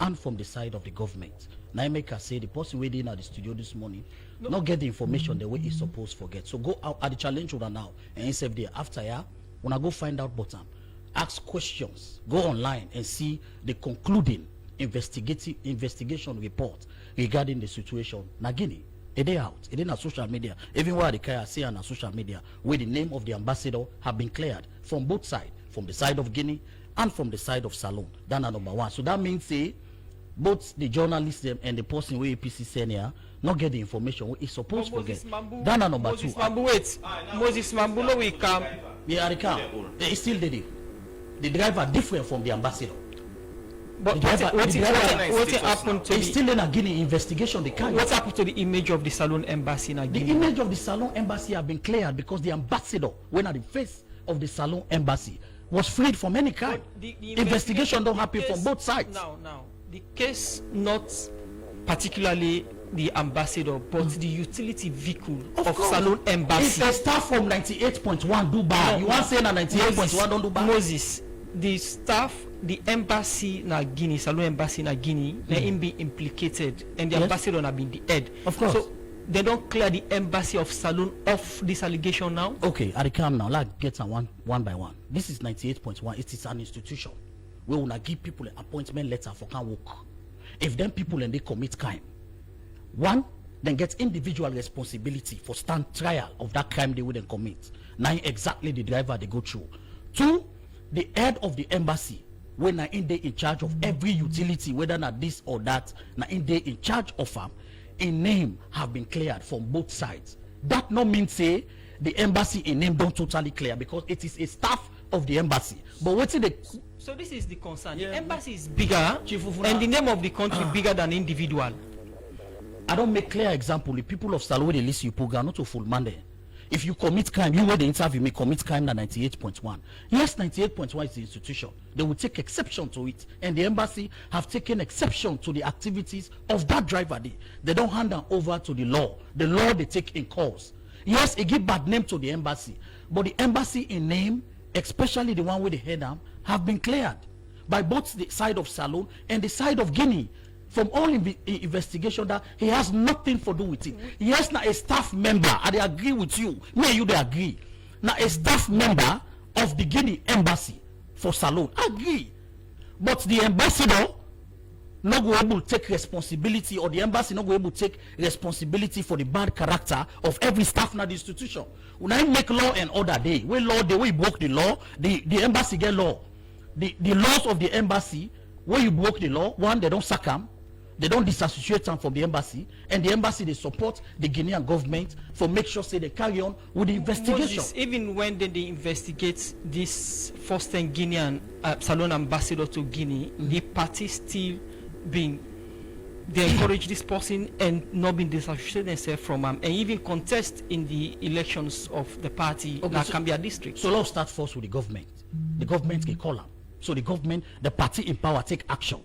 and from the side of the government. Now I make her say the person waiting at the studio this morning not get the information the way he's supposed to get. So go out at the challenge order now and instead there after when I go find out button, ask questions, go online and see the concluding investigation report regarding the situation. Now Guinea, a day out, it in a social media, even where the Kaya say on social media, where the name of the ambassador have been cleared from both sides, from the side of Guinea and from the side of Salon. That's number one. So that means say both the journalist and the person where APC senior not get the information what is supposed to get. That's number Moses two. Mambu, wait. Moses Mambu, no, we come. Yeah, they come. They still did it. The driver different from the ambassador. But what happened to it's still in a Guinea investigation. What happened to the image of the Salon embassy in Guinea? The image of the Salon embassy have been cleared because the ambassador, when at the face of the Salon embassy, was freed from any crime. The investigation don't happen from both sides. Now, the case not particularly the ambassador, but the utility vehicle of Salon embassy. It's a staff from 98.1 Dubai. You want to say na 98.1 don't Dubai? Moses, the staff, the embassy na Guinea, Salon embassy na Guinea, they him be implicated, and the ambassador na been the head. Of course. So they don't clear the embassy of Salon of this allegation now. Okay, I come now. Let's get one by one. This is 98.1. It is an institution. We will not give people an appointment letter for can work. If them people and they commit crime, one, then get individual responsibility for stand trial of that crime they wouldn't commit. Now exactly the driver they go through. Two, the head of the embassy, when in they in charge of every utility, whether not this or that, now in they in charge of them, a name have been cleared from both sides. That no mean say the embassy in name don't totally clear because it is a staff of the embassy. But what's the so this is the concern. The embassy is bigger and the name of the country bigger than individual. I don't make clear example. The people of Salon they list you program not to full Monday. If you commit crime, you where the interview may commit crime na 98.1. Yes, 98.1 is the institution. They will take exception to it, and the embassy have taken exception to the activities of that driver. They don't hand them over to the law. The law they take in cause. Yes, it give bad name to the embassy, but the embassy in name, especially the one with the head arm, have been cleared by both the side of Salon and the side of Guinea. From all investigation that he has nothing to do with it. Yes, now a staff member, I agree with you. Me and you they agree. Now a staff member of the Guinea embassy for Salon, agree. But the ambassador not go able to take responsibility, or the embassy not go able to take responsibility for the bad character of every staff in the institution. When I make law and order day, we law the way you broke the law, the embassy get law. The laws of the embassy, where you broke the law, one, they don't sack them. They don't disassociate them from the embassy, and the embassy they support the Guinean government for make sure say they carry on with the investigation. Moses, even when they investigate this first Guinean Salon ambassador to Guinea, the party still being they encourage this person and not being disassociated themselves from him, and even contest in the elections of the party that can be a district. So let's start first with the government. The government can call them. So the government, the party in power take action.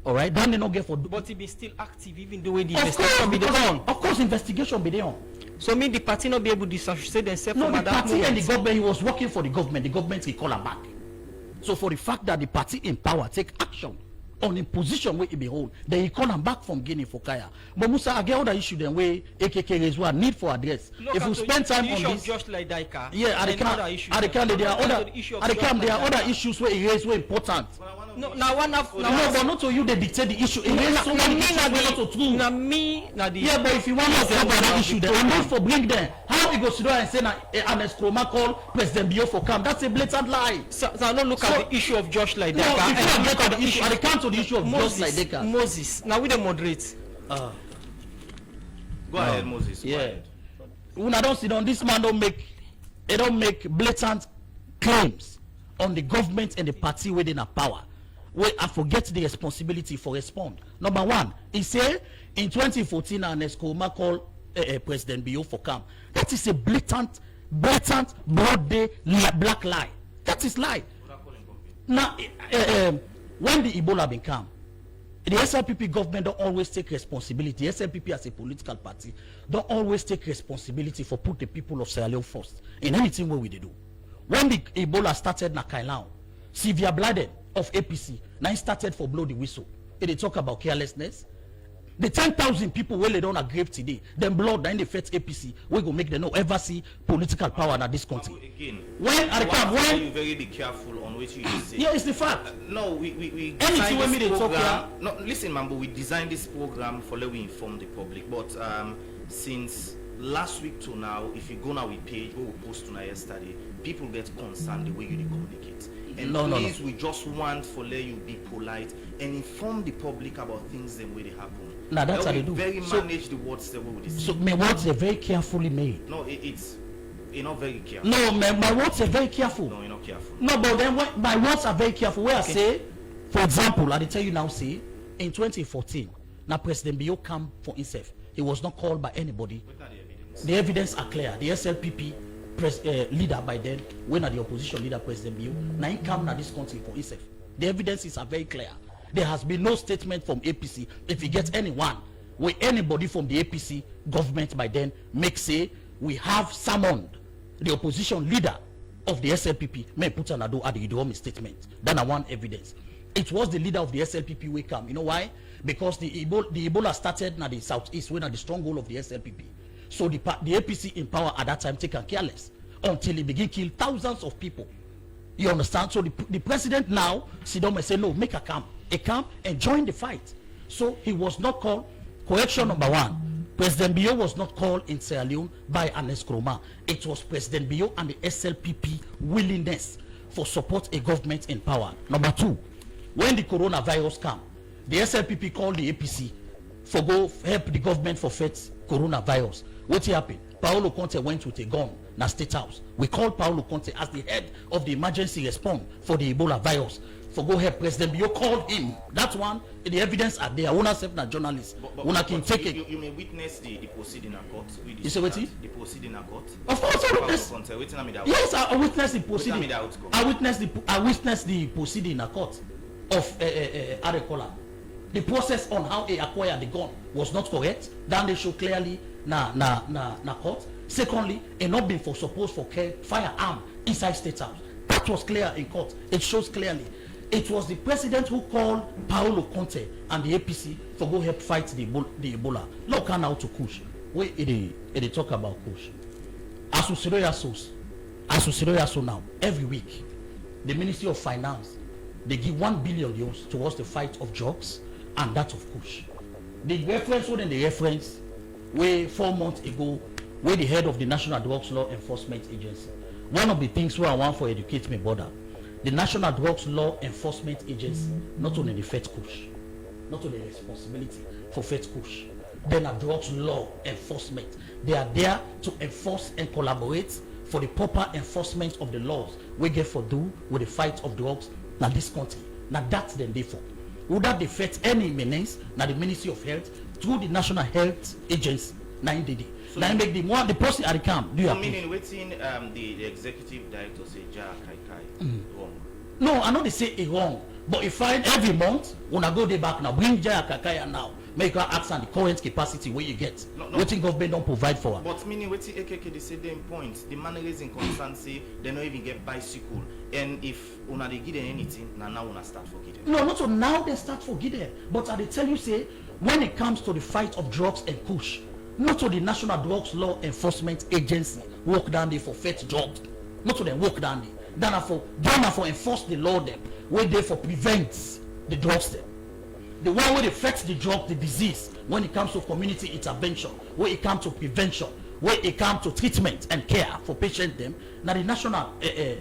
All right, then they not get for. But it be still active even the way the investigation be done. Of course, investigation be done. So mean the party not be able to disassociate themselves from the that party moment. and the government. He was working for the government. The government will call him back. So for the fact that the party in power take action on a position where he behold, then he call him back from Guinea for Kaya. But Musa, I get other issue then where AKK raise one need for address. Look, if we spend time on this, just like Daika, yeah, there are other issues where he raise were important. No, now one have but not to you they dictate the issue. It raise so many issues not to true. Yeah, but if you want to cover the issue, then we need for bring them. How he goes to do and say an Eskroma call President Bio for camp? That's a blatant lie. So don't look at the issue of Josh like that. No, if you look at the issue, I can't to the issue of Josh like that. Moses, now we don't moderate. Go ahead, Moses. Yeah. When I don't sit down, this man don't make blatant claims on the government and the party within a power. Where I forget the responsibility for respond. Number one, he said in 2014 an Eskroma called President Bio for camp. That is a blatant, broad day black lie. That is lie. Now, when the Ebola been come, the SLPP government don't always take responsibility. The SLPP as a political party don't always take responsibility for put the people of Sierra Leone first in anything what we do. When the Ebola started na Kailan, Sylvia Bladden of APC now started for blow the whistle. they talk about carelessness. The 10,000 people wey lay down a grave today, them blood na in the first APC, we go make them no ever see political power in this country. Again, When at the camp, when you very be careful on what you say. yeah, it's the fact. No, we Anything designed when me this they talk program. No, listen, Mambu, we designed this program for let we inform the public. But since last week to now, if you go now we page, we will post tonight yesterday, people get concerned the way you dey communicate. And please, we just want for let you be polite and inform the public about things the way they happen. Now that's how they do. Very So- manage the words the way we So my words are very carefully made. No, it's you're not very careful. No, my words are very careful. No, you're not careful. No, but then when my words are very careful. Where I say, for example, I tell you now, say, in 2014, now President Bio came for himself. He was not called by anybody. What are the evidence? The evidence are clear. The SLPP leader by then, when the opposition leader, President Bio, now he came to this country for himself. The evidences are very clear. There has been no statement from APC. If you get anyone, where anybody from the APC government by then make say, we have summoned the opposition leader of the SLPP, may put an ado at the Idomi statement. Then I want evidence. It was the leader of the SLPP we come. You know why? Because the Ebola started in the southeast, when at the stronghold of the SLPP. So the APC in power at that time taken careless until it began kill thousands of people. You understand? So the president now sit down and say, no, make a camp and join the fight. So he was not called. Correction number one, President Bio was not called in Sierra Leone by an Nkrumah. It was President Bio and the SLPP willingness for support a government in power. Number two, when the coronavirus came, the SLPP called the APC for go help the government for fight coronavirus. What happened? Paolo Conte went with a gun na State House. We called Paolo Conte as the head of the emergency response for the Ebola virus. For go help President Bio called him. That one, the evidence are there. Una self na journalist. Una can take it. You may witness the proceeding in court. You say what? The proceeding in court. Of course, I witness. Yes, I witnessed the proceeding. I witnessed the proceeding in a court of Arekola. The process on how they acquired the gun was not correct. Then they show clearly na court. Secondly, a not been for supposed for firearm inside State House. That was clear in court. It shows clearly. It was the president who called Paolo Conte and the APC for go help fight the Ebola. Look now to Kush. Where they talk about Kush. As so now, every week, the Ministry of Finance, they give 1 billion euros towards the fight of drugs and that of Kush. The reference within the reference where 4 months ago, where the head of the National Drugs Law Enforcement Agency, one of the things where I want for educate me brother, the National Drugs Law Enforcement Agency not only the fight Kush, not only the responsibility for fight Kush, then a drugs law enforcement. They are there to enforce and collaborate for the proper enforcement of the laws we get for do with the fight of drugs in this country. Now that's them they for. Would that affect any menace? Now the Ministry of Health through the National Health Agency. Now indeed. So now make the person at the camp. Do you meaning waiting the executive director say wrong? No, I know they say it wrong. But if I every month when I go there back now, bring AKK now, make her ask on the current capacity where you get. Waiting government don't provide for her. But meaning waiting AKK they say them points. The managers in constancy they don't even get bicycle. And if una they give them anything, now una start forgetting. No, not so now they start forgetting. But I tell you say when it comes to the fight of drugs and push, not to the National Drugs Law Enforcement Agency work down there for fight drugs. Not to them work down there. Then for enforce the law them. Where they for prevent the drugs them. The one where they fight the drug, the disease, when it comes to community intervention, where it comes to prevention, where it comes to treatment and care for patients them, now the National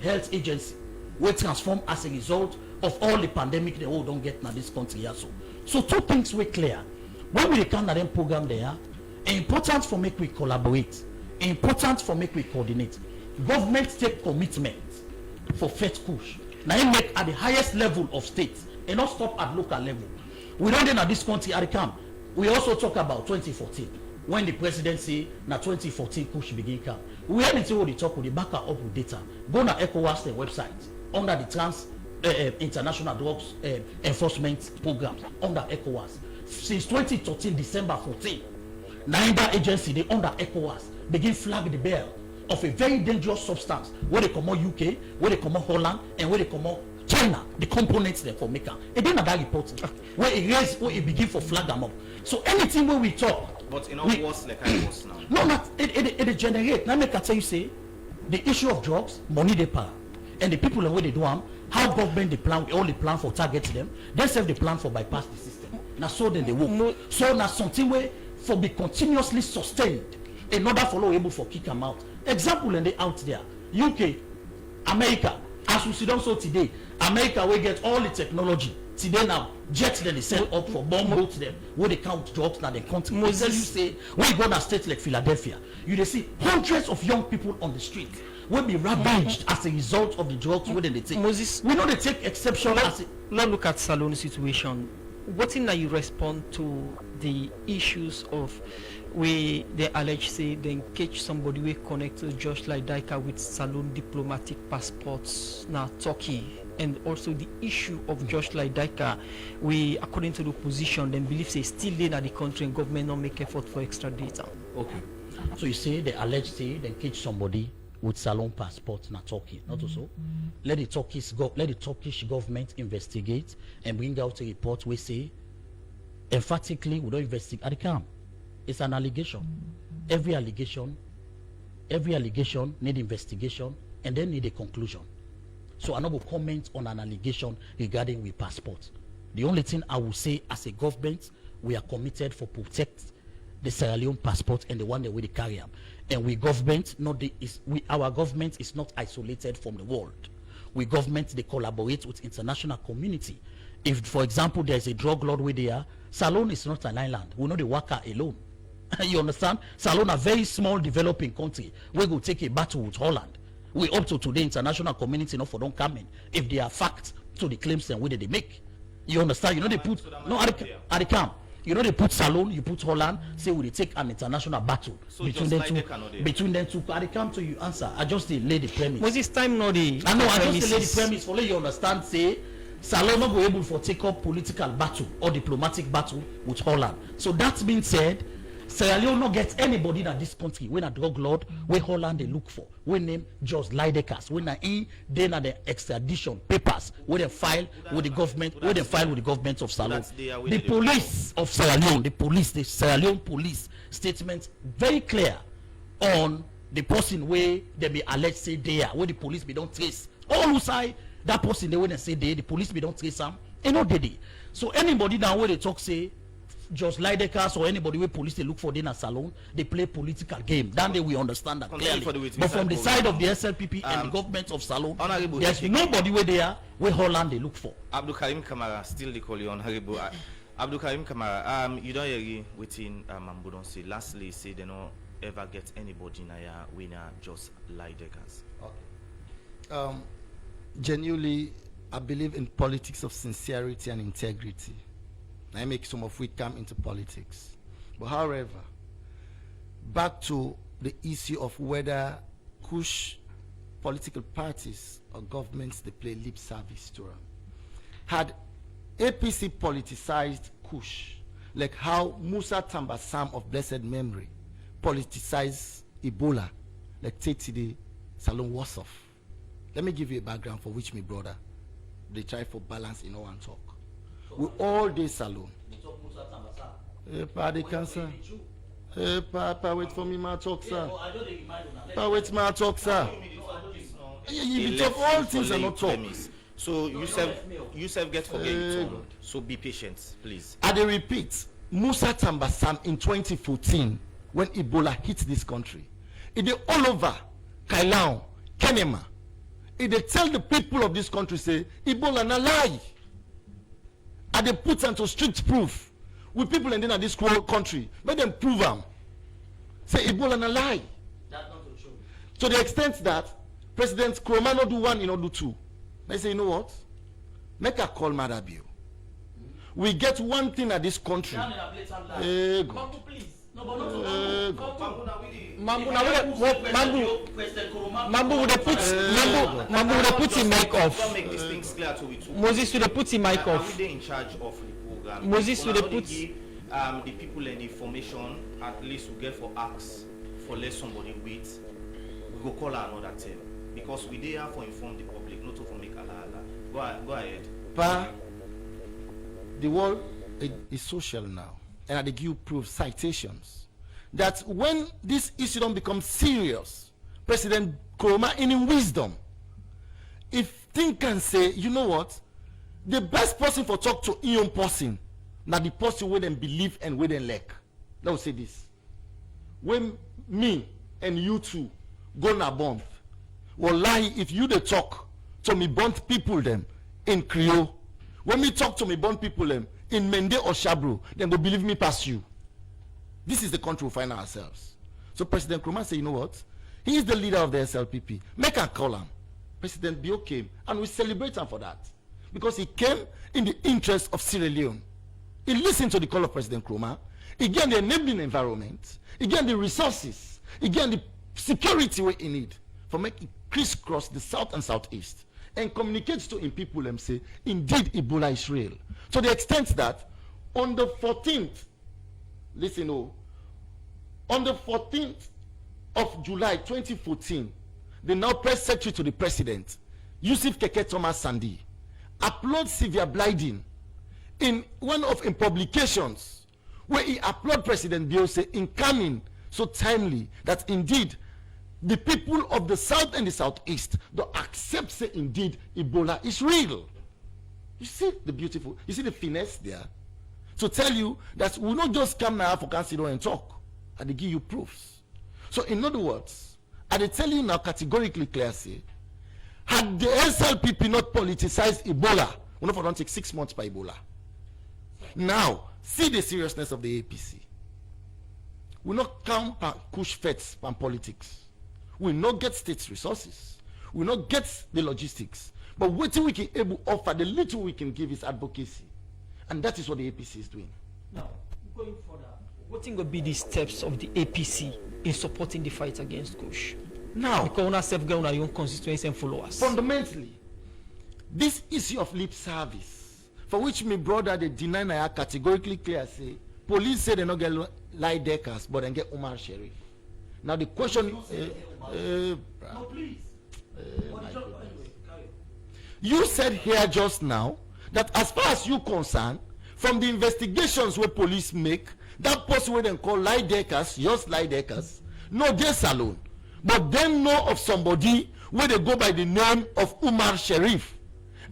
Health Agency will transform as a result of all the pandemic they all don't get in this country also. So two things were clear. When we come to them program there, important for make we collaborate, important for make we coordinate. Government take commitment for Fet Kush. Now it make at the highest level of state and not stop at local level. We don't know this country at the camp. We also talk about 2014 when the presidency na 2014 Kush begin camp. We anything what they talk with the back up with data. Go na ECOWAS the website under the international drugs enforcement programs under ECOWAS. Since 2013 December 14, neither agency they under ECOWAS begin flag the bell of a very dangerous substance where they come out UK, where they come out Holland, and where they come out China, the components there for maker. And then that report where it raise, where it begin for flag them up. So anything where we talk, but in all what's like I was now. no, not it generate. Now make I tell you say, the issue of drugs, money they power, and the people and where they do them, how government they plan, all the plan for target them, they self the plan for bypass the system. Now so then they work. So now something where for be continuously sustained in order for able for kick them out. Example and they out there, UK, America. As we see them so today, America will get all the technology. Today now, jets then they send up for bomb boats them where they count drugs now they country. They tell you say when you go to a state like Philadelphia, you they see hundreds of young people on the street will be ravaged as a result of the drugs where they take. Moses, we know they take exception as a, now look at Salone situation. What in that you respond to the issues of where they allege say they catch somebody we connect to just like Daika with Salone diplomatic passports now Turkey, and also the issue of just like Daika we according to the opposition then believe say still there at the country and government not make effort for extra data. okay. So you say they allege say they catch somebody with Salone passport na Turkey, not also. Let the Turkish government investigate and bring out a report we say emphatically we don't investigate at the camp. It's an allegation. Every allegation need investigation and then need a conclusion. So I will comment on an allegation regarding with passport. The only thing I will say as a government, we are committed for protect the Sierra Leone passport and the one that we carry them. And our government is not isolated from the world. We government they collaborate with international community. If for example there's a drug lord where they are, Salone is not an island. We know the worker alone. You understand? Salone a very small developing country. We go take a battle with Holland. We up to today international community not for don't come in if they are facts to the claims and whether they make. You understand? You know they put no at the camp. You know they put Salone, you put Holland, say we take an international battle So between them two. Between them two, at the camp to you answer. I just lay the premise. Was this time not the I know I just lay the premise for let you understand say Salone not go able for take up political battle or diplomatic battle with Holland. So that being said, Sierra Leone not get anybody in this country when a drug lord where Holland they look for. We name just Lydekas. When then the extradition papers where they file with the government, where they file with the government of Salone. The police of Sierra Leone, the Sierra Leone police statement very clear on the person where they be alleged say there, where the police be don't trace. All who say that person they when say there, the police be don't trace them. And not they. So anybody now where they talk say just Lydekas or anybody where police they look for in a Salone, they play political game. Then they will understand that clearly. But from the side of the SLPP and the government of Salone, there's nobody where they are where Holland they look for. Abdul Karim Kamara, still they call you Honorable. Abdul Karim Kamara, you don't agree within Mambu don't say. Lastly, say they don't ever get anybody in a winner just Lydekas. Okay. Genuinely, I believe in politics of sincerity and integrity. I make some of we come into politics. But however, back to the issue of whether Kush political parties or governments they play lip service to them. Had APC politicized Kush, like how Musa Tambasam of blessed memory politicized Ebola, like Tetide Salone Wassoff. Let me give you a background for which my brother they try for balance in one talk. We all day Salone. They cancer. Wait for me, my talk, sir. Wait, my talk, sir. You talk all things and not talk. So you self get forget. So be patient, please. I repeat, Musa Tambasam in 2014 when Ebola hit this country, it is all over Kailaon, Kenema. It they tell the people of this country say Ebola na lie. And they put into strict proof with people in this country. Make them prove them. Say Ebola na lie. That's not true. To the extent that President Kromano do one, do two. They say, you know what? Make a call Madabio. We get one thing at this country. Mambu, please. Mambu would have put him mic off. Don't make these things clear to we too. Moses would have put him mic off. Are we in charge of the program? Moses would have put the people and the information at least we get for acts for let somebody wait. We go call another time because we there for inform the public, not to make ala ala. Go ahead. Pa, the world is social now, and I give you proof, citations, that when this issue don't become serious, President Nkrumah, in wisdom, if thing can say, you know what, the best person for talk to Ion person, now the person where them believe and where them like. Let me say this: when me and you two go na bomb, wallahi, if you dey talk to me bond people them in Creole, when me talk to me bond people them in Mende or Shabro, then go believe me past you. This is the country we find ourselves. So President Nkrumah say, you know what? He is the leader of the SLPP. Make a call him. President Bio came, and we celebrate him for that, because he came in the interest of Sierra Leone. He listened to the call of President Nkrumah. He gained the enabling environment. He gained the resources. He gained the security we need for making crisscross the south and southeast, and communicates to in people and say, indeed, Ebola is real. To the extent that on the 14th, listen, on the 14th of July 2014, the now press secretary to the president, Yusuf Keke Thomas Sandi, uploads severe blinding in one of his publications, where he applaud President Biose in coming so timely that indeed the people of the south and the southeast don't accept say indeed Ebola is real. You see the beautiful, you see the finesse there. To tell you that we not just come now for council and talk, and they give you proofs. So in other words, I they tell you now categorically clear say, had the SLPP not politicized Ebola, we don't take 6 months by Ebola. Now, see the seriousness of the APC. We not count Kush feds and politics. We not get state resources. We not get the logistics. But what we can able offer, the little we can give is advocacy. And that is what the APC is doing. Now, going further, what will be the steps of the APC in supporting the fight against Kush? Now, because we self govern our own constituency and followers. Fundamentally, this issue of lip service, for which my brother they deny Naya categorically clear say, police say they not get lie deckers, but they get Umar Sheriff. Now the question, no, please. You said here just now that as far as you concerned, from the investigations where police make, that person where they call lie deckers, just lie deckers, no they salon, but them know of somebody where they go by the name of Umar Sheriff,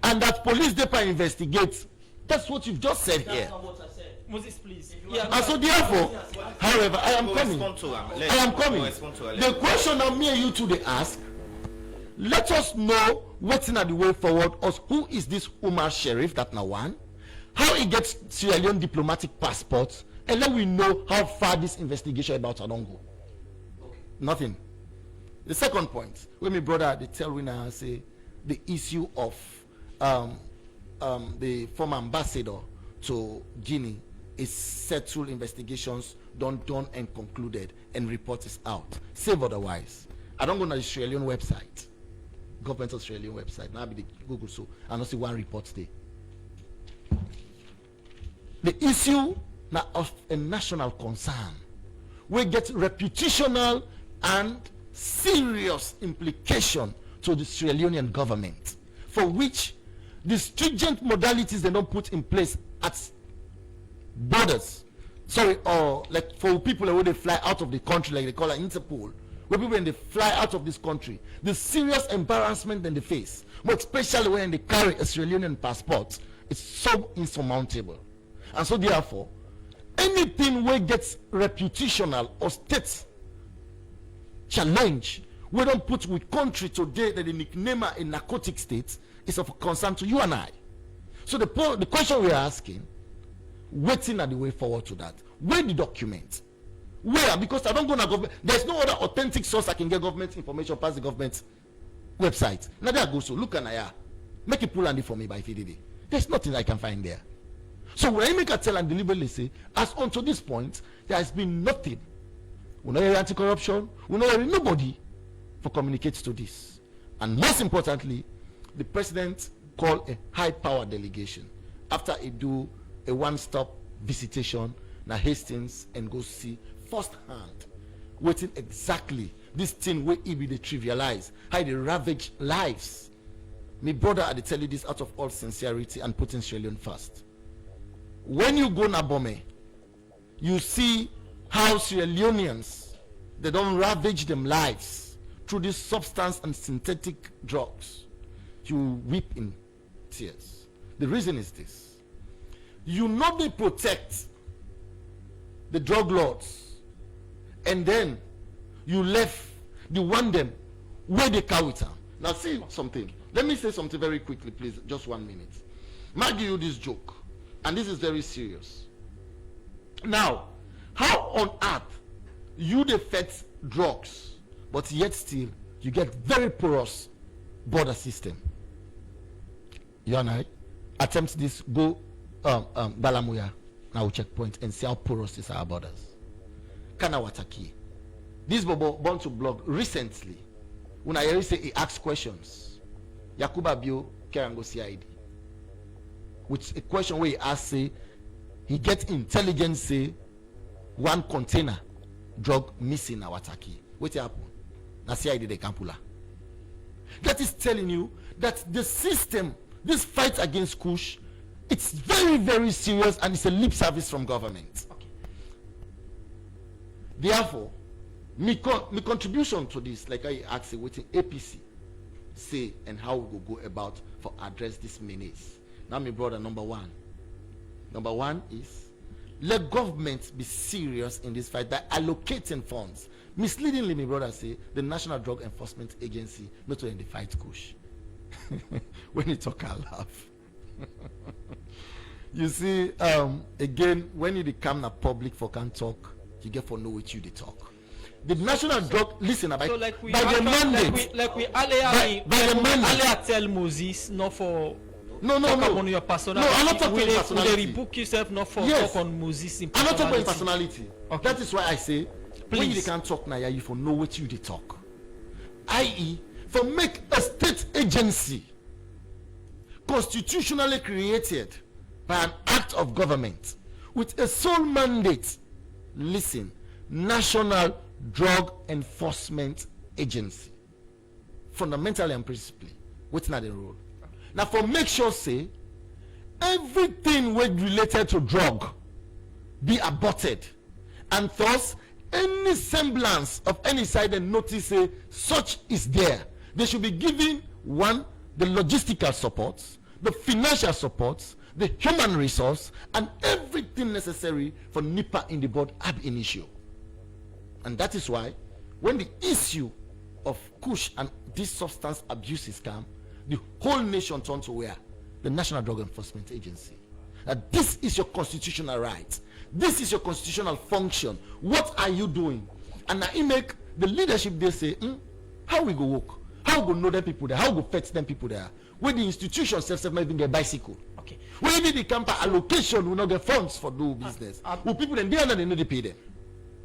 and that police department investigates. That's what you've just said here. Moses, please. And so therefore, however, I am coming. I am coming. The question now me and you two they ask, let us know what's in the way forward, us who is this Umar Sheriff, that now one, how he gets Sierra Leone diplomatic passports, and then we know how far this investigation about Adongo. Okay. Nothing. The second point, when my brother they tell we now say the issue of the former ambassador to Guinea is settled, investigations done and concluded, and report is out. Save otherwise. I don't go to the Sierra Leone website, government of Sierra Leone website. Now be the Google so I don't see one report there. The issue now of a national concern will get reputational and serious implication to the Sierra Leonean government, for which the stringent modalities they don't put in place at borders, or like for people when they fly out of the country, like they call it Interpol, where people when they fly out of this country, the serious embarrassment that they face, but especially when they carry a Sierra Leonean passport, it's so insurmountable. And so therefore, anything where gets reputational or state challenge, we don't put with country today that they nickname a narcotic state, is of concern to you and I. So the question we are asking, waiting at the way forward to that. Where the document? Where? Because I don't go to government. There's no other authentic source I can get government information past the government website. Now there I go. So look and I make it pull handy for me by FDD. There's nothing I can find there. So when I make a tell and deliberately say, as unto this point, there has been nothing. We know anti-corruption. We know nobody for communicates to this. And most importantly, the president called a high-power delegation after he do a one-stop visitation na Hastings and go see firsthand waiting exactly this thing where it be they trivialize, how they ravage lives. Me brother, I tell you this out of all sincerity and putting Sierra Leone first. When you go na Bome, you see how Sierra Leoneans, they don't ravage them lives through this substance and synthetic drugs. You weep in tears. The reason is this: you know they protect the drug lords, and then you left the one them where they cow it. Now see something. Let me say something very quickly, please. Just 1 minute. I'll give you this joke, and this is very serious. Now, how on earth you defect drugs, but yet still you get very porous border system? You and I attempt this, go Balamuya now checkpoint and see how porous is our borders. Kanawataki. This Bobo born to blog recently. When I hear say he asks questions, Yakuba Bio Kerango CID, with a question where he asks, say, he get intelligence, say, one container drug missing na Wataki. What happened? Na CID de Kampula. That is telling you that the system, this fight against Kush, it's very, very serious, and it's a lip service from government. Okay. Therefore, my contribution to this, like I asked, what APC say and how we will go about for address this menace. Now, my brother, number one is let government be serious in this fight by allocating funds. Misleadingly, my brother say the National Drug Enforcement Agency not to end the fight Kush. When you talk, I laugh. You see, again, when you become a public for can talk, you get for know what you they talk. The National Drug, listen, by So like we the mandate, like we by the mandate. tell Moses not for No, talk on your personality. No, I'm not talking personality. Will they rebook yourself not for Yes. talk on Moses in I'm not personality? talking about personality. Okay. That is why I say, when you Please. can't talk now, you for know what you they talk. I.e., for make a state agency constitutionally created by an act of government with a sole mandate. Listen, National Drug Enforcement Agency. Fundamentally and principally, what's not the role? Now, for make sure say everything related to drug be aborted, and thus any semblance of any side and notice say such is there, they should be given one, the logistical supports, the financial supports, the human resource, and everything necessary for NIPA in the board ab initio. And that is why when the issue of Kush and these substance abuses come, the whole nation turned to where? The National Drug Enforcement Agency. That this is your constitutional right. This is your constitutional function. What are you doing? And now you make the leadership, they say, how we go work? How we go know them people there? How we go fetch them people there? When the institution self not even get bicycle. Okay. When the camp allocation will not get funds for do business. Will people then they know they pay them?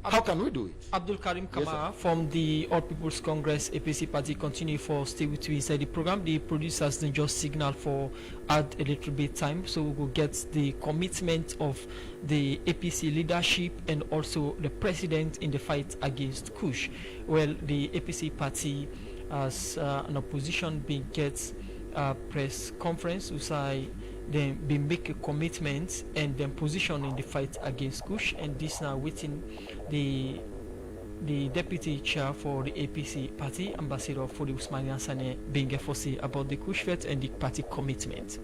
How can we do it? Abdul Karim Kamara Yes, from the All People's Congress APC party continue for stay with you inside the program. The producers then just signal for add a little bit time, so we will get the commitment of the APC leadership and also the president in the fight against Kush. Well, the APC party as an opposition being gets a press conference who say then be make a commitment and then position in the fight against Kush, and this now within the deputy chair for the APC party, Ambassador Fodi Usmani Hassane, being a foresee about the Kush fight and the party commitment.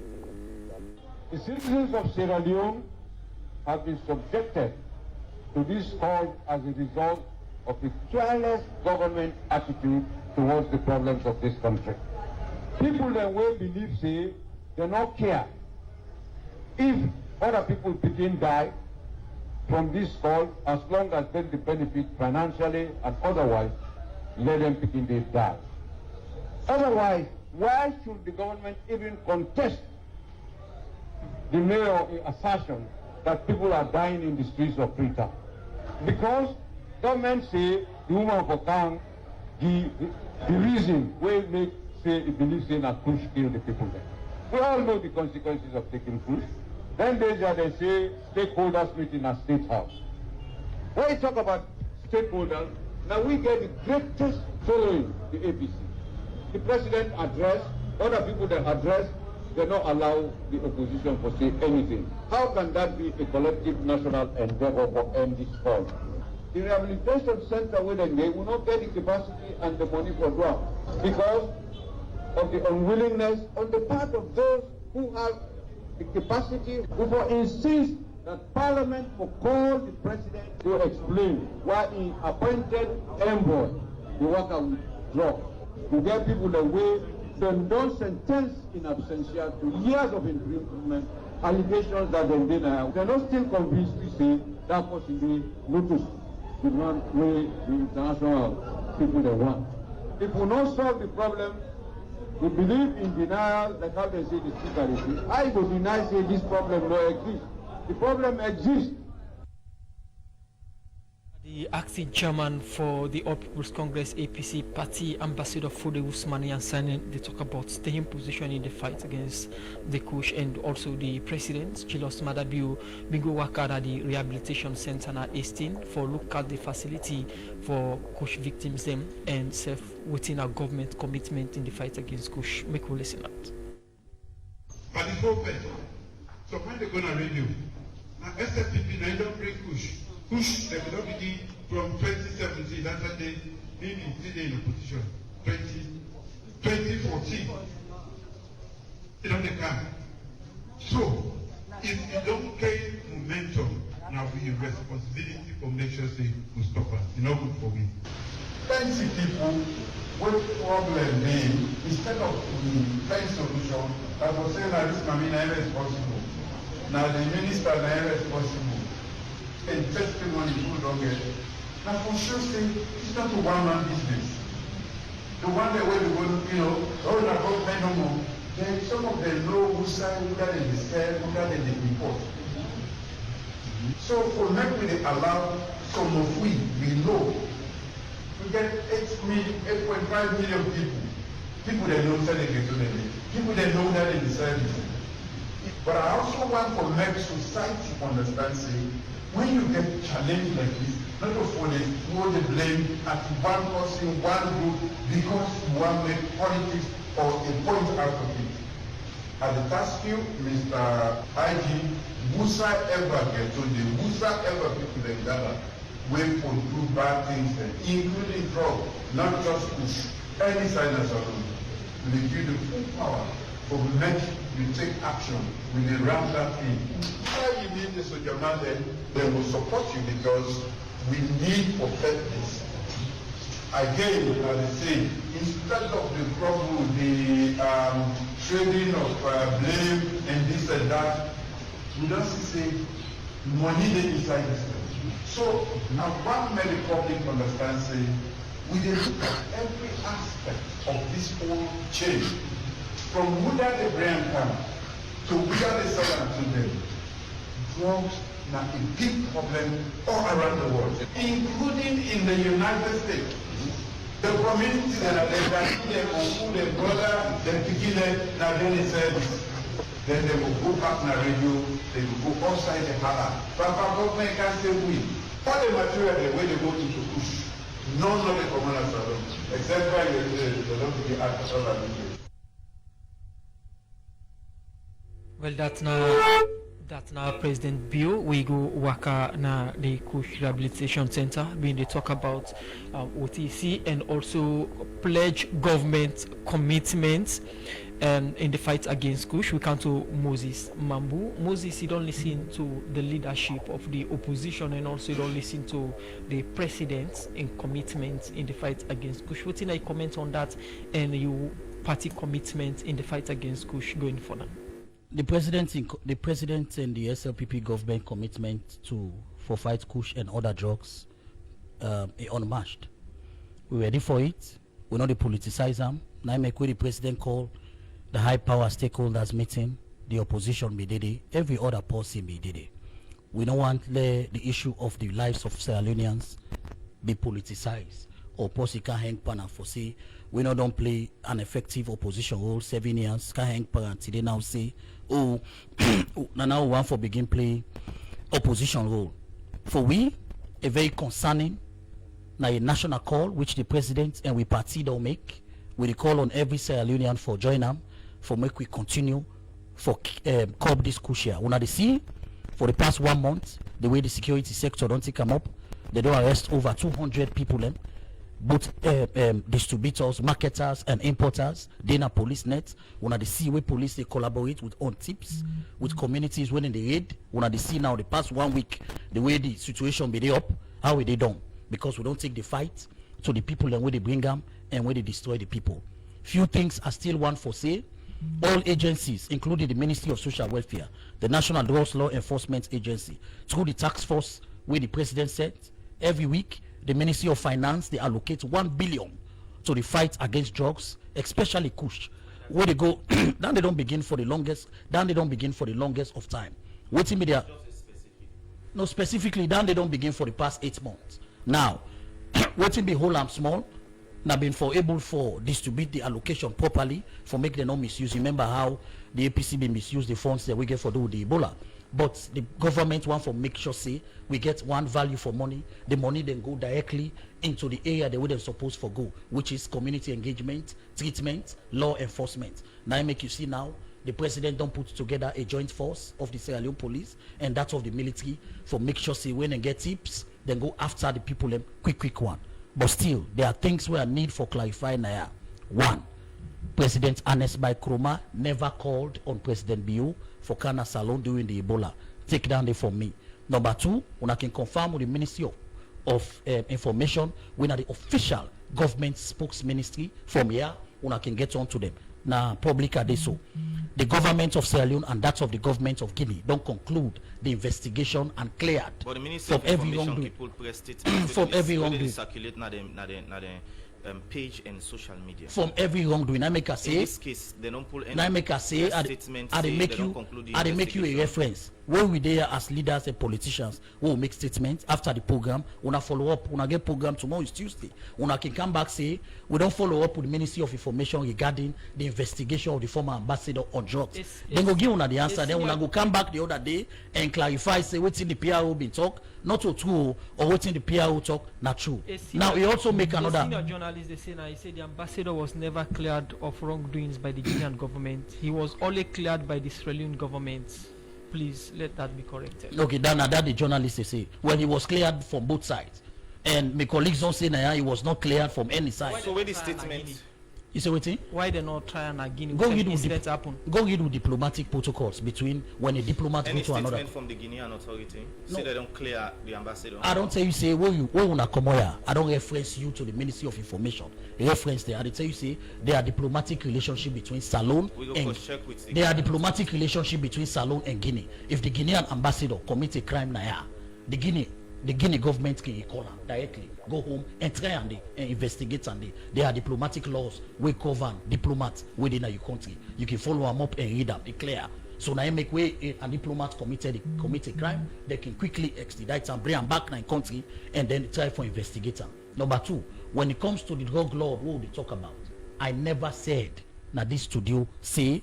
The citizens of Sierra Leone have been subjected to this call as a result of the careless government attitude towards the problems of this country. People then will believe, say, they not care if other people begin die from this call, as long as they benefit financially and otherwise, let them begin to die. Otherwise, why should the government even contest the mayor's assertion that people are dying in the streets of Freetown? Because government say the woman of Okang, the reason why make say it believes in a Kush kill the people there. We all know the consequences of taking Kush. Then they say stakeholders meeting at State House. When we talk about stakeholders, now we get the greatest following the APC. The president addressed Other people they address, they don't allow the opposition to say anything. How can that be a collective national endeavor for end this fall? The rehabilitation center where they will not get the capacity and the money for draft because of the unwillingness on the part of those who have the capacity, who will insist that Parliament will call the President to explain why he appointed envoy the worker will drop. To get people away, then don't sentence in absentia to years of imprisonment, allegations that they deny. They're not still convinced to say that possibly notice the one way the international people they want. If we not solve the problem, we believe in denial, like how they say the speaker. I would deny say this problem no exists. The problem exists. The acting chairman for the All People's Congress APC party, Ambassador Fode Usmani, and signing they talk about staying position in the fight against the Kush, and also the president, Chilos Madabiu, Bingo Wakad at the rehabilitation center at Estin for look at the facility for Kush victims them and self within our government commitment in the fight against Kush. Make we listen out. But the problem, so when they're gonna radio, now SLPP now don't bring Kush. Kush they will not begin from 2017, that's when they been in opposition. 2014. They don't come. So if you don't carry momentum, now we have responsibility for make sure say we stop us. It's not good for me. Fancy people with problem name instead of find solution, I was saying that this Mamina is responsible. Now the minister is responsible. And testimony people don't get. Now for sure say it's not a one-man business. The one that way they go, all the government no more. Then some of them know who side, who that they sell, who that they report. So for make we allow some of we know to get 8.5 million people. People that know that they get to them. People that know that they decide. But I also want to make society understand say when you get challenged like this, not of all throw the blame at one person, one group, because you want to make politics or a point out of it. At the task you, Mr. IG, Musa ever get to the Musa ever people like that, wait for do bad things, including drug, not just push, any silence alone. They give the full power for make you take action when they ram that thing. Why you need this with your man then? They will support you because we need to protect this. Again, as I say, instead of the problem, the trading of blame and this and that, we don't say money they inside this thing. So now one many public understand say we look at every aspect of this whole change. From whether the brain come to whether they sell to them. Drugs now a big problem all around the world, including in the United States. The community that are there, their brother, their beginner, now then they said, then they will go back to the radio, they will go outside the car. But government can say we. All the material the way they go to push. None of the commoners alone, except by the don't be at the Well, that's now President Bill. We go waka na the Kush Rehabilitation Center, being they talk about OTC and also pledge government commitments in the fight against Kush. We come to Moses Mambu. Moses, you don't listen to the leadership of the opposition and also you don't listen to the president in commitments in the fight against Kush. What can I comment on that and your party commitment in the fight against Kush going forward? The president and the SLPP government commitment for fight Kush and other drugs is unmatched. We're ready for it. We know they politicize them. Now make the president call the high power stakeholders meeting, the opposition be did it, every other person be did it. We don't want the issue of the lives of Sierra Leoneans be politicized or posse can hang pan and for say we now don't play an effective opposition role 7 years can hang pan until they now say oh now we want for begin play opposition role. For we a very concerning now a national call which the president and we party don't make We call on every Sierra Leonean for join them, for make we continue for curb this Kush here. Una they see for the past 1 month the way the security sector don't come up, they don't arrest over 200 people them, both distributors, marketers and importers. They na police net. Una they see where police they collaborate with on tips with communities when they raid. Una they see now the past 1 week the way the situation be up, how they done, because we don't take the fight to the people and where they bring them and where they destroy the people. Few things are still one for say. All agencies, including the Ministry of Social Welfare, the National Drugs Law Enforcement Agency, through the task force where the president said, every week the Ministry of Finance, they allocate 1 billion to the fight against drugs, especially Kush. Where they go, then they don't begin for the longest, of time. Waiting me there. No, specifically, then they don't begin for the past 8 months. Now, waiting be whole and small. Now been for able for distribute the allocation properly for make them not misuse. Remember how the APC be misuse the funds that we get for do the Ebola, but the government want for make sure say we get one value for money. The money then go directly into the area they wouldn't supposed for go, which is community engagement, treatment, law enforcement. Now I make you see now the president don't put together a joint force of the Sierra Leone police and that of the military for make sure say when they get tips then go after the people them quick one. But still, there are things where I need for clarifying now. One, President Ernest Bai Kroma never called on President Bio for Kana Salon during the Ebola. Take down there for me. Number two, when I can confirm with the Ministry of Information, when are the official government spokesministry from here, when I can get on to them. Now, public are they so. The government of Sierra Leone and that of the government of Guinea don't conclude the investigation and cleared but the Ministry from of every Information wrongdoing. people press statements From every wrongdoing. circulate na the page and social media. From every wrongdoing. I make a In say. this case, they don't pull any Now I make a say. statement. I say make they you. don't conclude the I make you a investigation. reference. When we there as leaders and politicians, we will make statements after the program. Una follow up. Una get program tomorrow is Tuesday. Una can come back say we don't follow up with the Ministry of Information regarding the investigation of the former ambassador on drugs. Then go give una the answer. Then una go come back the other day and clarify say what's in the PRO been talk, not to true, or what's in the PRO talk, not true. Now we also make another. Senior journalist they say now he said the ambassador was never cleared of wrongdoings by the Guinean government. He was only cleared by the Sierra Leone government. Please let that be corrected. Okay, then that the journalist they say well he was cleared from both sides, and my colleagues don't say he was not cleared from any side. So where the statement? You say what? Why they not try and again Go when read incident happen? Go read with diplomatic protocols between when a diplomat Any go to another. statement from the Guinean authority No. say they don't clear the ambassador. I don't tell you say where una come here. I don't reference you to the Ministry of Information. Reference there. I dey tell you say there are diplomatic relationship between Salon We go and cross-check with the there are diplomatic relationship between Salon and Guinea. If the Guinean ambassador commit a crime now, the Guinea government can call him directly, go home and try and investigate and there are diplomatic laws we govern diplomats within your country. You can follow them up and read them, declare. So now you make way a diplomat commit a crime, they can quickly extradite and bring them back in country and then try for investigator. Number two, when it comes to the drug law, what we talk about? I never said now this studio say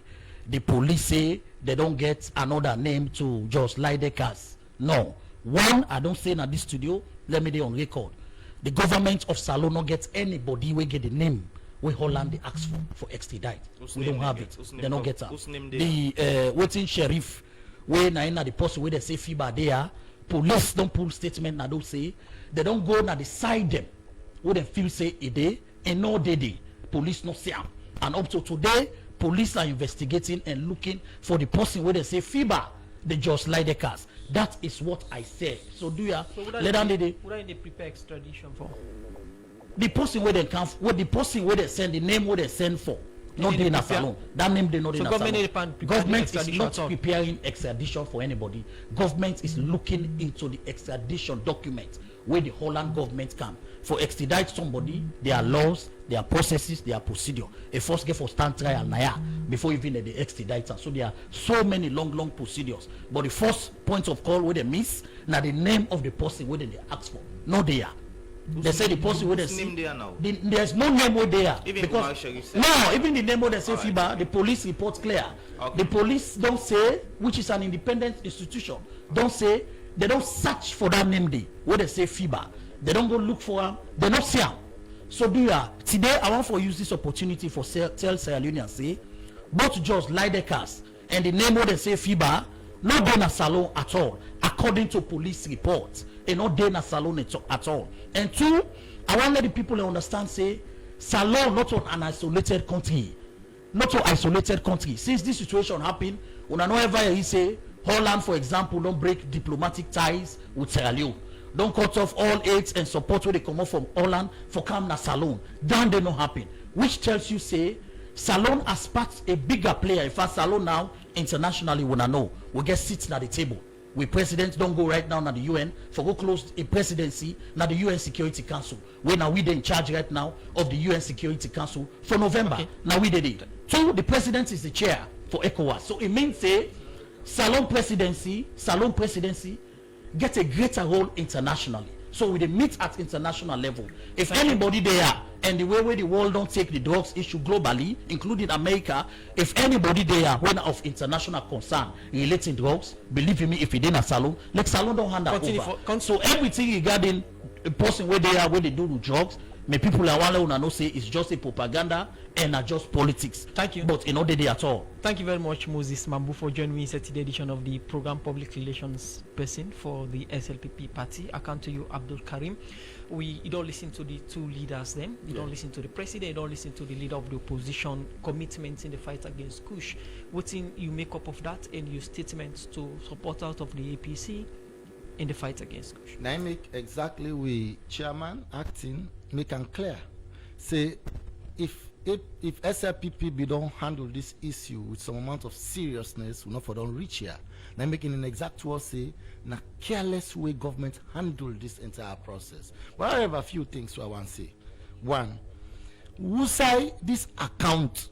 the police say they don't get another name to just lie their cars. No. One, I don't say in this studio, let me be on record. The government of Salon not get anybody we get the name we Holland they ask for extradite. We don't have it. They don't get that. The waiting sheriff where na the person where they say FIBA there, police don't pull statement na don't say, they don't go na decide them where they feel say a day and no day. Police no say am. And up to today, police are investigating and looking for the person where they say FIBA. They just lie the cars. That is what I said. So do ya? So Let them what are they prepare extradition for? the person where they come, what the person where they send the name where they send for. Not They in a prepare- salon. That name they not in a government salon. depend- prepare Government the is extradition not at all. preparing extradition for anybody. Government is looking into the extradition document where the Holland government come for extradite somebody. There are laws, there are processes, there are procedure. A first get for stand trial now before even the extradite. So there are so many long procedures. But the first point of call where they miss now the name of the person where they ask for. No they are. They say the person where they Whose see name there now? there's no name where they are. Even Because Umar Sharif said- no, even the name where they say Alright. FIBA, the police report clear. Okay. The police don't say, which is an independent institution, don't say, they don't search for that name there where they say FIBA. They don't go look for them, they don't see them. So do ya. Today I want to use this opportunity for tell Sierra Leoneans say both Judge Lidekas and the name what they say FIBA not done a salon at all according to police reports, and not done a salon at all. And two, I want to let the people understand say Salon not on an isolated country, not an isolated country. Since this situation happened, when I know ever he say Holland, for example, don't break diplomatic ties with Sierra Leone, don't cut off all aids and support where they come up from Holland for come na Salon. Then they not happen, which tells you say Salon has part a bigger player. In fact, Salon now internationally when I know we get seats at the table. We presidents don't go right now na the UN for go close a presidency na the UN Security Council. We now we in charge right now of the UN Security Council for November. Okay. Now we did it. Two, the president is the chair for ECOWAS. So it means say Salon presidency get a greater role internationally. So we meet at international level. If anybody there and the way where the world don't take the drugs issue globally, including America, if anybody there when of international concern relating drugs, believe me, if it in a Salon, like Salon don't hand that over. So everything regarding the person where they are, where they do the drugs, may people are one no say it's just a propaganda and not just politics. Thank you. But in no day at all. Thank you very much, Moses Mambu, for joining me in Saturday edition of the program Public Relations Person for the SLPP party. I come to you, Abdul Karim. You don't listen to the two leaders then. You don't listen to the president. You don't listen to the leader of the opposition commitments in the fight against Kush. What in you make up of that and your statements to support out of the APC in the fight against Kush? Now I make exactly we chairman acting make them clear. Say if SLPP be don't handle this issue with some amount of seriousness, we not for don't reach here. Now making an exact word say na careless way government handle this entire process. But I have a few things I want to say. One, who say this account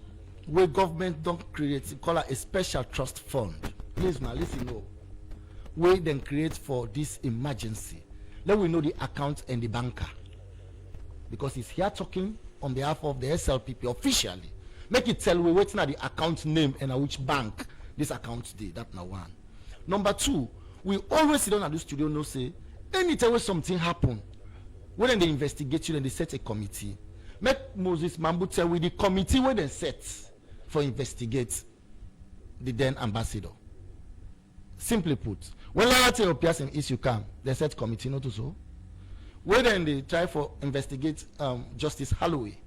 where government don't create, call it a special trust fund. Please now listen no. Where then create for this emergency. Let we know the account and the banker. Because he's here talking on behalf of the SLPP officially. Make it tell we waiting at the account name and at which bank this account did. That's now one. Number two, we always sit down at the studio and say, anytime something happen, when they investigate you and they set a committee, make Moses Mambu tell with the committee where they set for investigate the then ambassador. Simply put, when Larate appears in issue come, they set committee not to so. When then they try for investigate Justice Holloway,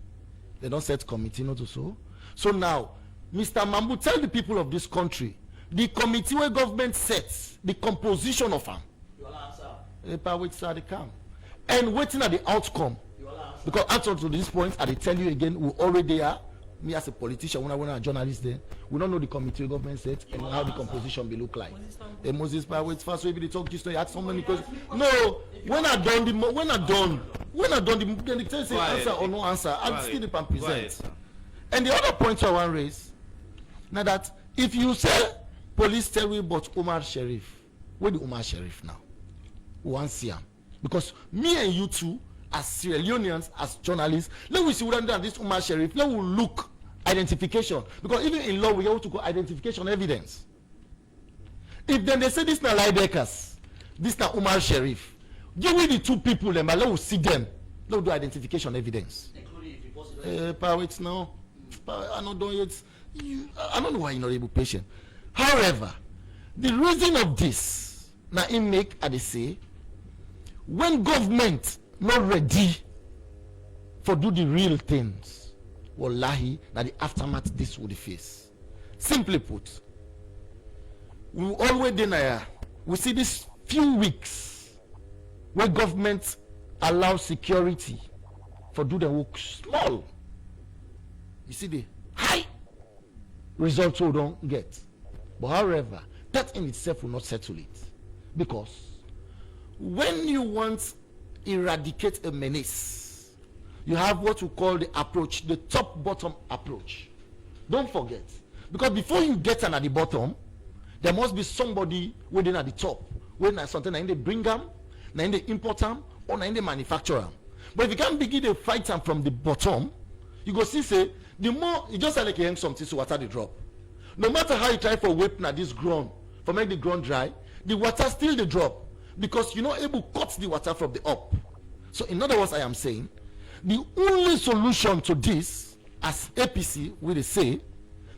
they don't set committee not to so. So now, Mr. Mambu, tell the people of this country, the committee where government sets the composition of them. You will answer. Which side they come. And waiting at the outcome. You will answer. Because answer to this point, I tell you again, we already are. Me as a politician, when I a journalist there, we don't know the committee government set and how the composition will look like. Moses Power, it's fast way they talk just to ask someone because no, when I done the tell say answer or no answer, I'll still the pan present. And the other point I want to raise, now that if you say police tell me about Omar Sharif, where the Omar Sharif now? We want to see him. Because me and you two, as Sierra Leoneans, as journalists, let we see what done this Omar Sharif, let we look identification. Because even in law, we have to go identification evidence. If then they say this na Lidekas, this na Omar Sharif, give me the two people, then let we see them. Let we do identification evidence. Including if you power it's now. I don't know why you're not able patient. However, the reason of this, now it make I say, when government not ready for do the real things, wallahi, that the aftermath this would face. Simply put, we always deny. We see this few weeks where government allow security for do the work small. You see the high results we don't get. But however, that in itself will not settle it. Because when you want eradicate a menace, you have what we call the approach, the top-bottom approach. Don't forget. Because before you get at the bottom, there must be somebody waiting at the top. When something they bring them, then they import them, or then they manufacture them. But if you can't begin to fight them from the bottom, you go see say, the more, you just like you something so water the drop. No matter how you try for whip at this ground, for make the ground dry, the water still the drop. Because you're not able to cut the water from the up. So in other words, I am saying The only solution to this, as APC will say,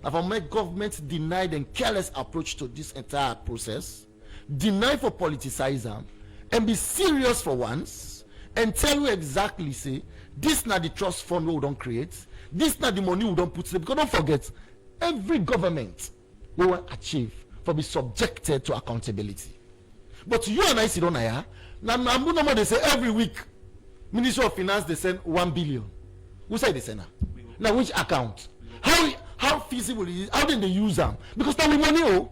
if I make government deny and careless approach to this entire process, deny for politicizing, and be serious for once, and tell you exactly, say, this not the trust fund we don't create, this not the money we don't put in. Because don't forget, every government we will achieve for be subjected to accountability. But you and I sit on here, now they say every week, Ministry of Finance they send 1 billion. Who say they send now? Now which account? How feasible is it? How did they use them? Because now we money oh.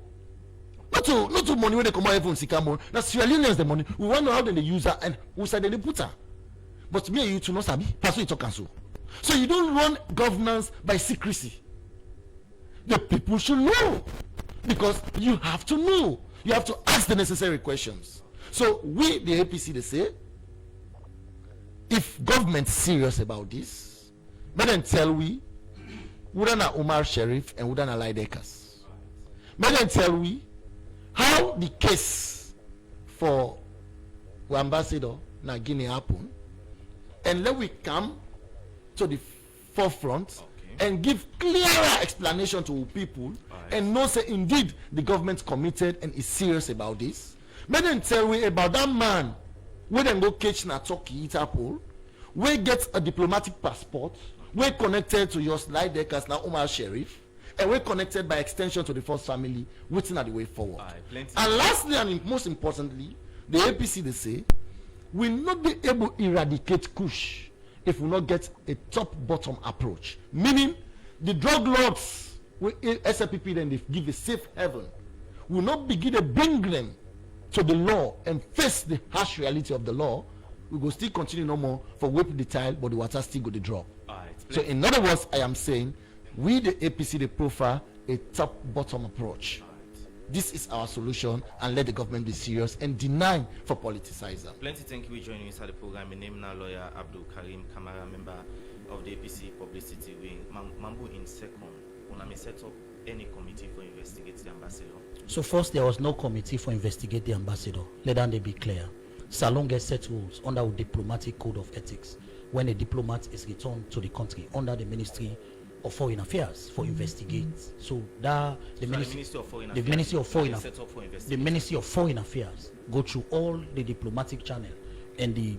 Not to money where they come out even Sikamo. Now Sierra Leoneans the money. We want to know how they use her and who said they put her. But me and you to know sabi. Pass it to cancel. So you don't run governance by secrecy. The people should know. Because you have to know. You have to ask the necessary questions. So we, the APC, they say, if government is serious about this, let them tell we, wouldn't Omar Sharif and wouldn't Laidekas. Let them tell we how the case for the ambassador na Guinea happened, and let we come to the forefront and give clearer explanation to people and know say indeed the government committed and is serious about this. Let them tell we about that man where them go catch na Turkey eat apple, we get a diplomatic passport, we connected to your slide deckers now Omar Sharif, and we're connected by extension to the first family, waiting at the way forward. And lastly, and most importantly, the APC they say will not be able to eradicate Kush if we not get a top-bottom approach. Meaning, the drug lords, SLPP then they give a safe haven, will not begin to bring them to the law and face the harsh reality of the law. We will still continue no more for whip the tile, but the water still go to drop. So in other words, I am saying, we the APC they prefer a top-bottom approach. This is our solution, and let the government be serious and deny for politicizing. Plenty thank you for joining inside the program. My name now lawyer Abdul Karim Kamara, member of the APC publicity wing. Mambu in second, when I set up any committee for investigate the ambassador. So first, there was no committee for investigate the ambassador. Let them be clear. Salon gets set rules under a diplomatic code of ethics when a diplomat is returned to the country under the Ministry of Foreign Affairs for investigate. So that the Ministry of Foreign Affairs go through all the diplomatic channel and the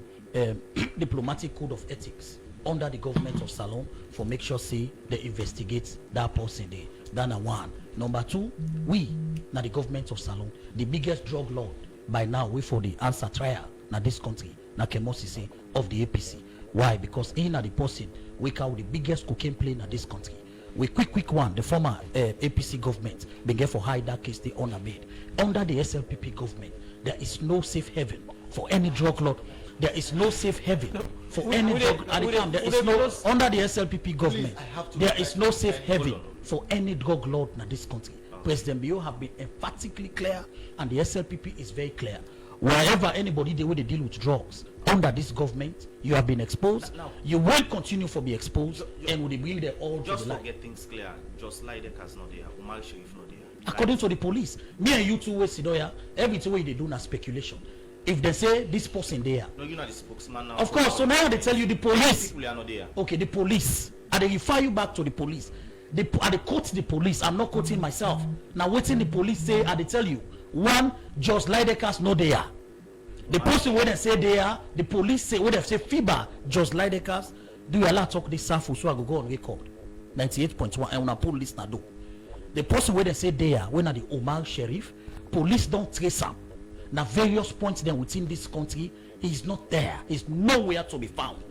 diplomatic code of ethics under the government of Salon for make sure say they investigate that person there. That's one. Number two, we now the government of Salon, the biggest drug lord by now we for the answer trial now this country now Kemosi of the APC. Why? Because in the person we count the biggest cocaine plane in this country. We quick one, the former APC government began for hide that case they honor made. Under the SLPP government, there is no safe haven for any drug lord. There is no safe haven for any drug. There is no under the SLPP government. There is no safe haven for any drug lord in this country. President Bio have been emphatically clear, and the SLPP is very clear. Wherever anybody they will deal with drugs under this government, you have been exposed. You will continue to be exposed, and will be there all just to the to get things clear. Just like the case not there, Omar Sharif not there. According to the police, me and you two way Sidoya, everything way they do na speculation. If they say this person there, no, you're not the spokesman now. Of course, so now they tell you the police. People are not there. Okay, the police. And they refer you back to the police. They quote the police. I'm not quoting myself. Now, waiting the police say, and they tell you, one, Just Lidekas no there. The person where they say they are, the police say where they say FIBA, Just Lidekas. Do you allow talk this safu so I go on record 98.1 and una police na do. The person where they say they are, when are the Omar Sharif, police don't trace him. Now various points then within this country, he's not there. He's nowhere to be found.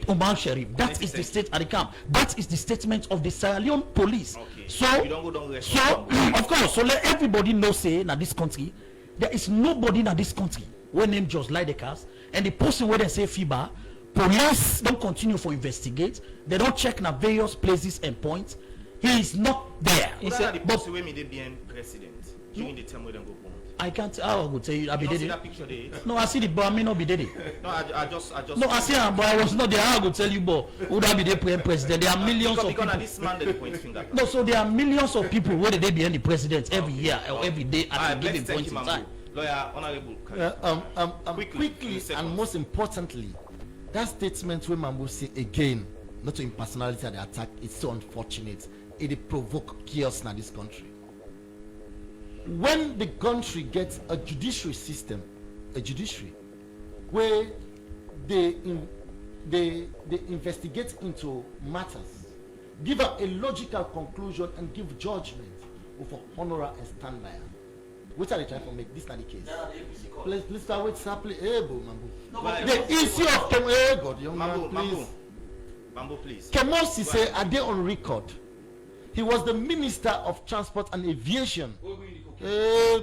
Omar Sharif. That is the state at the camp. That is the statement of the Sierra Leone police. Okay. So, you don't go down of course, so let everybody know say in this country, there is nobody in this country where name just like the cast, and the person where they say FIBA, police don't continue for investigate. They don't check na various places and points. He is not there. He said the person where me they be president during the time where they go home. I can't. I would tell you. I be see there. that picture there? No, I see the but I may not be there. No, I just. No, I see him, but I was not there. I would tell you, but would I be there president? There are millions of people. Because this man they point finger. No, so there are millions of people where they behind the president every year or every day at a given point in time. Lawyer, honorable. Quickly and most importantly, that statement when Mambu say again, not to impersonality and the attack, it's so unfortunate. It provoke chaos in this country. When the country gets a judiciary system, a judiciary, where they investigate into matters, give a logical conclusion and give judgment for honor and stand by. What are they trying to make? This not the case. Let's start with simply Mambu. The issue of God, young man, please. Mambu, please. Kemosi say, are they on record? He was the Minister of Transport and Aviation.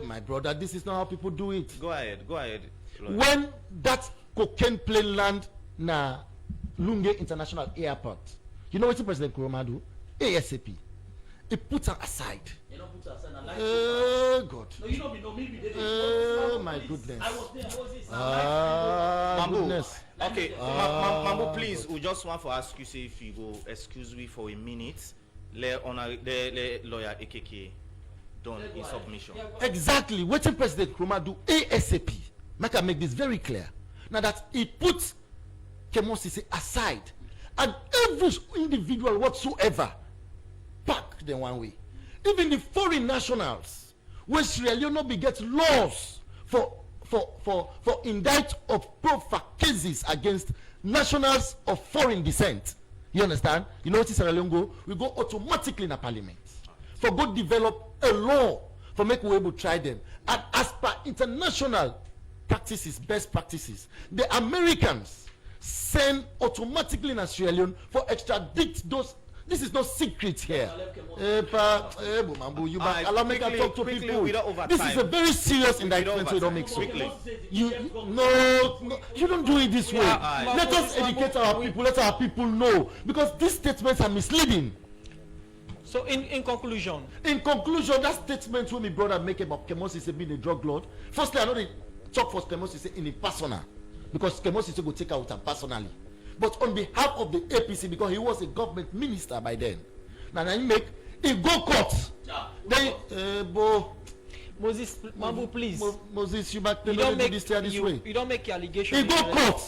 My brother, this is not how people do it. Go ahead. When that cocaine plane land na Lunge International Airport, you know what the President Nkrumah do? ASAP. He put her aside. You don't put her aside. God. No, you don't know me. My goodness. I was there. Mambu. Goodness. Okay, Mambu, please. We just want to ask you, say, if you go, excuse me for a minute. Le lawyer AKK done in submission. Exactly. What the President Nkrumah do ASAP. I can make this very clear. Now that he puts Kemosi aside, and every individual whatsoever back them one way. Even the foreign nationals, where Sierra Leone begets laws for indict of profile cases against nationals of foreign descent. You understand? You know what Sierra Leone go? We go automatically in a parliament. For go develop a law for make we able to try them. And as per international practices, best practices, the Americans send automatically in Sierra Leone for extradite those. This is no secret here. Mambu, you might allow me to talk to people. This is a very serious indictment, so you don't make so. No, you don't do it this way. Let us educate our people. Let our people know, because these statements are misleading. So, in conclusion, that statement when my brother make about Kemosi being a drug lord. Firstly, I know they talk for Kemosi in a personal, because Kemosi go take out personally. But on behalf of the APC, because he was a government minister by then. Now he make a go court. Then Moses, Mambu, please. Moses, you back this way. You don't make your allegation. He go court.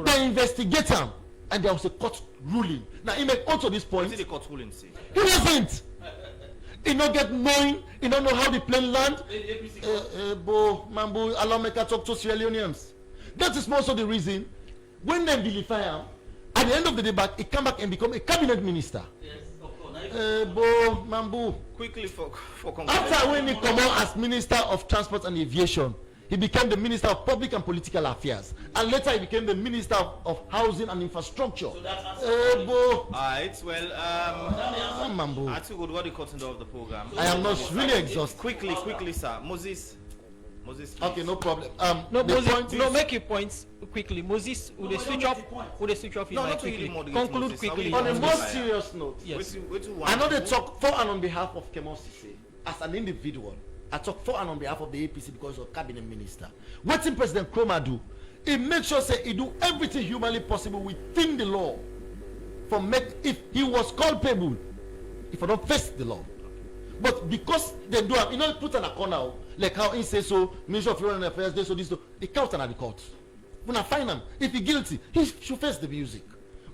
They investigate him, and there was a court ruling. Now he make also this point. What did the court ruling say? He wasn't. He not get knowing. He don't know how the plane land. Mambu, allow me to talk to Sierra Leoneans. That is also the reason when they vilify him. At the end of the day, he come back and become a cabinet minister. Yes, of course. Mambu. Quickly for after when he come out as Minister of Transport and Aviation, he became the Minister of Public and Political Affairs, and later he became the Minister of Housing and Infrastructure. Alright, well, Mambu. I think we'll go to the content of the program. I am not really exhausted. Quickly, sir. Moses. Okay, no problem. Make your points quickly. Moses, would they switch off? No, not really more. Conclude quickly. On a more serious note, yes. I know they talk for and on behalf of Kemosi as an individual. I talk for and on behalf of the APC because of cabinet minister. What did President Nkrumah do? He makes sure say he do everything humanly possible within the law for make if he was culpable, if I don't face the law. But because they do have, put on a corner, like how he says so, Minister of Foreign Affairs, this, so this, so, he can't at the court. When I find him, if he's guilty, he should face the music.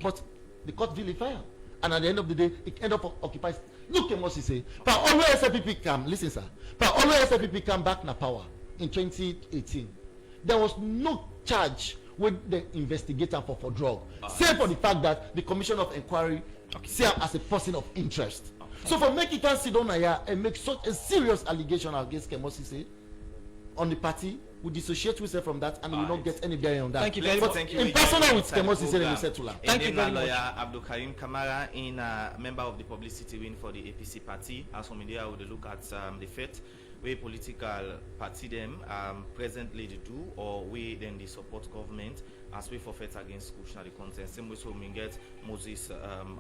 But the court vilify him. And at the end of the day, it end up occupies. Look at what he say. But always SLPP come, listen, sir. But always SLPP come back na power in 2018. There was no charge with the investigator for drug. Save for the fact that the Commission of Inquiry see him as a person of interest. So for make it can sit down here and make such a serious allegation against Kemosi on the party, we dissociate ourselves from that and we will not get any bearing on that. Thank you very much. In personal with Kemosi say we settle. Thank you very much. Lawyer Abdul Karim Kamara, in a member of the publicity wing for the APC party. As from India, we will look at the fate where political party them presently they do, or we then they support government as we forfeit against Kush na the content. Same way so we get Moses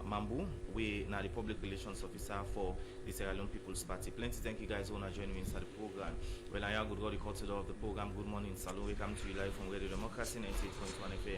Mambu, we now the public relations officer for the Sierra Leone People's Party. Plenty thank you guys who are joining me inside the program. Well, I am good God, the content of the program. Good morning, Salud. Welcome to you live from Radio Democracy 98.1 FM.